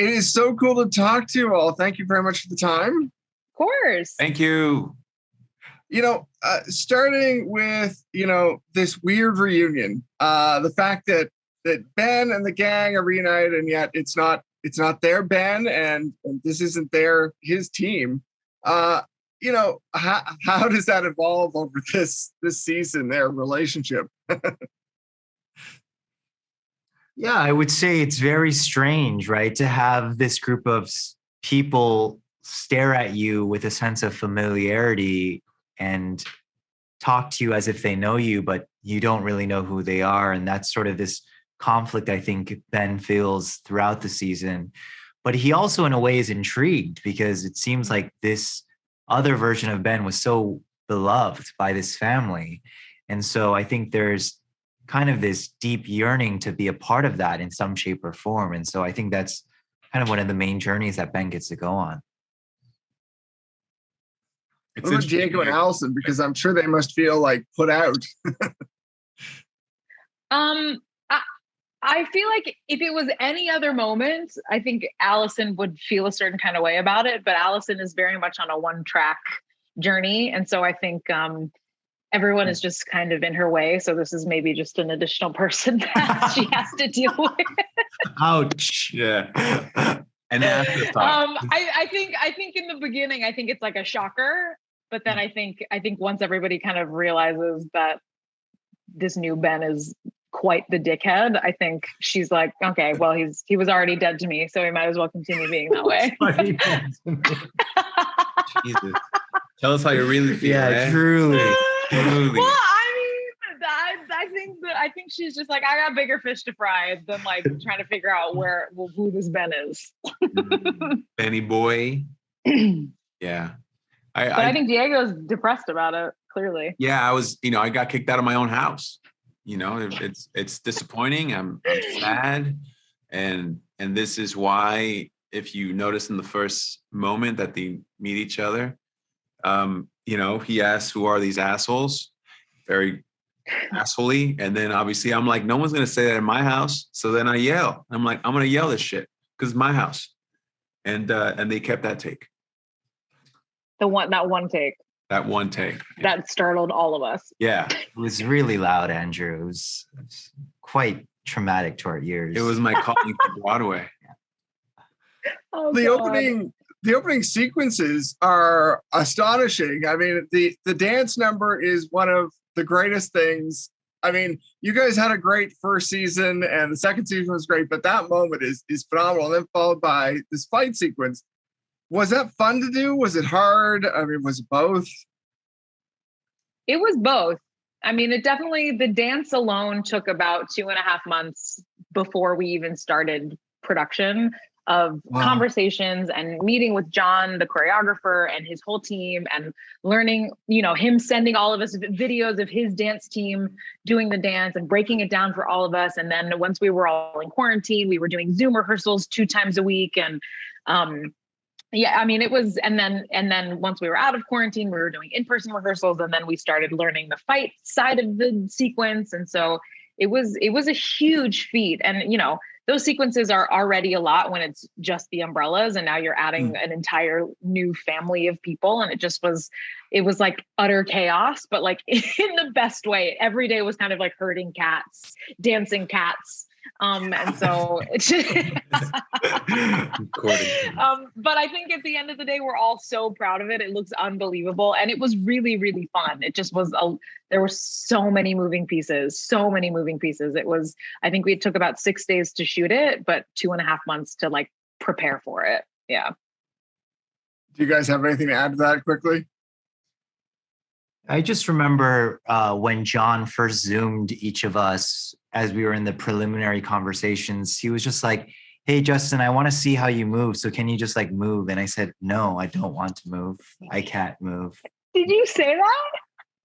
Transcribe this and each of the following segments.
It is so cool to talk to you all. Thank you very much for the time. Of course. Thank you. Starting with, this weird reunion, the fact that Ben and the gang are reunited, and yet it's not their Ben, and this isn't his team. How does that evolve over this season, their relationship? Yeah, I would say it's very strange, right? To have this group of people stare at you with a sense of familiarity and talk to you as if they know you, but you don't really know who they are. And that's sort of this conflict I think Ben feels throughout the season. But he also, in a way, is intrigued because it seems like this other version of Ben was so beloved by this family. And so I think there's kind of this deep yearning to be a part of that in some shape or form. And so I think that's kind of one of the main journeys that Ben gets to go on. What about Diego and Allison? Because I'm sure they must feel like put out. I feel like if it was any other moment, I think Allison would feel a certain kind of way about it. But Allison is very much on a one-track journey. And so I think everyone is just kind of in her way. So this is maybe just an additional person that she has to deal with. Ouch. Yeah. And I think in the beginning, I think it's like a shocker. But then I think once everybody kind of realizes that this new Ben is quite the dickhead, I think she's like, okay, well, he was already dead to me, so he might as well continue being that way. Jesus. Tell us how you really feel. Yeah, truly. Well, I think she's just like, I got bigger fish to fry than like trying to figure out who this Ben is. Benny boy. Yeah. I think Diego's depressed about it, clearly. Yeah, I was, I got kicked out of my own house. It's disappointing. I'm sad. And this is why, if you notice in the first moment that they meet each other, he asks, who are these assholes? Very assholey. And then obviously I'm like, no one's going to say that in my house. So then I yell. I'm like, I'm going to yell this shit because it's my house. And they kept that take. That one take. That one take. That startled all of us. Yeah. It was really loud, Andrew. It was quite traumatic to our ears. It was my calling to Broadway. Oh, the God. opening sequences are astonishing. I mean, the dance number is one of the greatest things. I mean, you guys had a great first season and the second season was great, but that moment is phenomenal. And then followed by this fight sequence. Was that fun to do? Was it hard? I mean, was it both? It was both. I mean, the dance alone took about 2.5 months before we even started production of conversations and meeting with John, the choreographer, and his whole team, and learning, him sending all of us videos of his dance team doing the dance and breaking it down for all of us. And then once we were all in quarantine, we were doing Zoom rehearsals 2 times a week. And, yeah, I mean, it was, and then once we were out of quarantine, we were doing in-person rehearsals, and then we started learning the fight side of the sequence. And so it was a huge feat. And, those sequences are already a lot when it's just the umbrellas, and now you're adding an entire new family of people. And it was like utter chaos, but like in the best way. Every day was kind of like herding cats, dancing cats. And so it's but I think at the end of the day, we're all so proud of it. It looks unbelievable. And it was really, really fun. It just was, there were so many moving pieces. It was, I think we took about 6 days to shoot it, but 2.5 months to like prepare for it. Yeah. Do you guys have anything to add to that quickly? I just remember when John first Zoomed each of us as we were in the preliminary conversations, he was just like, hey, Justin, I want to see how you move. So can you just like move? And I said, no, I don't want to move. I can't move. Did you say that?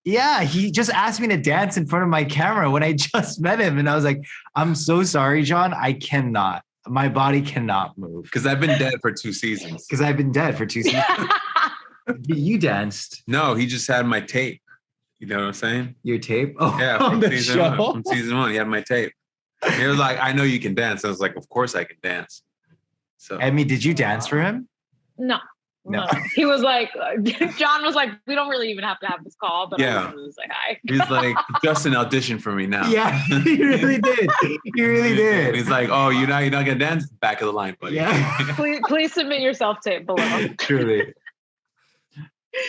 Yeah, he just asked me to dance in front of my camera when I just met him. And I was like, I'm so sorry, John. I cannot. My body cannot move. Because I've been dead for 2 seasons. You danced. No, he just had my tape. You know what I'm saying? Your tape? Oh, yeah, from season one. He had my tape. He was like, I know you can dance. I was like, of course I can dance. So Emmy, did you dance for him? No. No. He was like, John was like, we don't really even have to have this call, but Yeah. I wanted to say hi. he's like, just an audition for me now. Yeah, he really did. He really did. He's like, oh, you're not gonna dance, back of the line, buddy. Yeah. Please submit your self-tape below. Truly.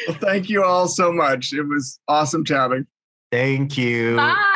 Well, thank you all so much. It was awesome chatting. Thank you. Bye.